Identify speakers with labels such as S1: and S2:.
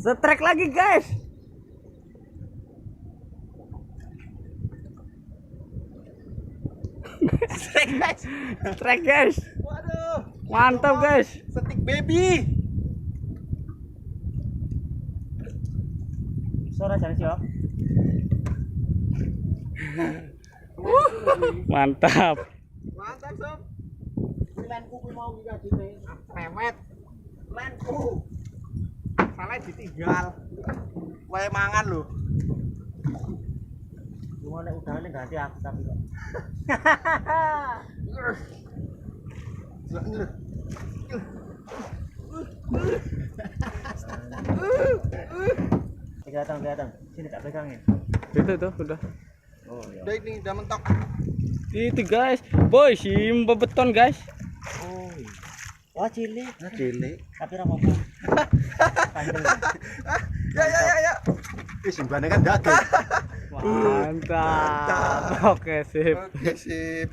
S1: Setrek lagi guys.
S2: Strike guys.
S1: Setrek guys.
S2: Waduh.
S1: Mantap guys.
S2: Stick baby. Suara jangan sih,
S1: Mantap.
S2: Mantap, Sob. Lenku ku mau iki kadine. Remet. Lenku. Salah ditinggal. Wae mangan lho. Cuma nek udangane ganti aku tapi kok. Kelihatan. Sini tak pegangin.
S1: Itu tuh udah.
S2: Oh iya. Udah ini udah mentok.
S1: Itu guys. Boy, simpe beton guys.
S2: Oh iya. Wah cilik.
S3: Cilik.
S2: Tapi ora apa-apa. Panjang. Ya.
S3: Wis simbane kan daging.
S1: Mantap. Oke, sip.
S3: Oke, sip.